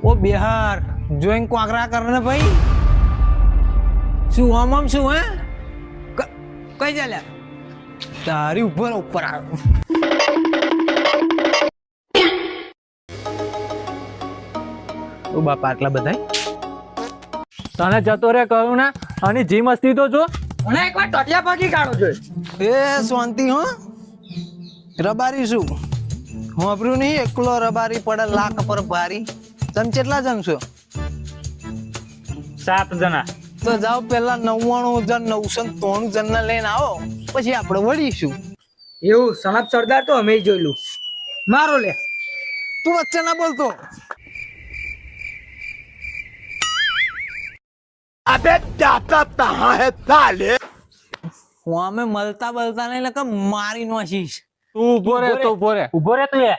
ઓ Bihar join કોકરા કરને ભાઈ શું આમ શું હે કઈ ચાલ્યા તારી ઉપર ઉપર આવ્યો ઓ બાપા આટલા બધા તને જતો રે કહ્યું ને અને જી મસ્તી તો જો મને એકવાર ટોટિયા પાકી કાઢો જોઈએ. એ શાંતિ હો રબારી શું હોભરું નહીં એકલો રબારી પડે લાખ પર ભારી તમે કેટલા જણ છો 7 જણા તો જાઓ પેલા 99 જણ 993 જણ ને લઈને આવો પછી આપણે વળીશું. એવું સનત સરદાર તો અમે જોયેલું. મારો લે તું વચ્ચે ના બોલતો. अबे जाता कहाँ है साले? હું અમે મળતા બલતા નહીં એટલે મારી નો આશીષ તું ઉભો રે તું એ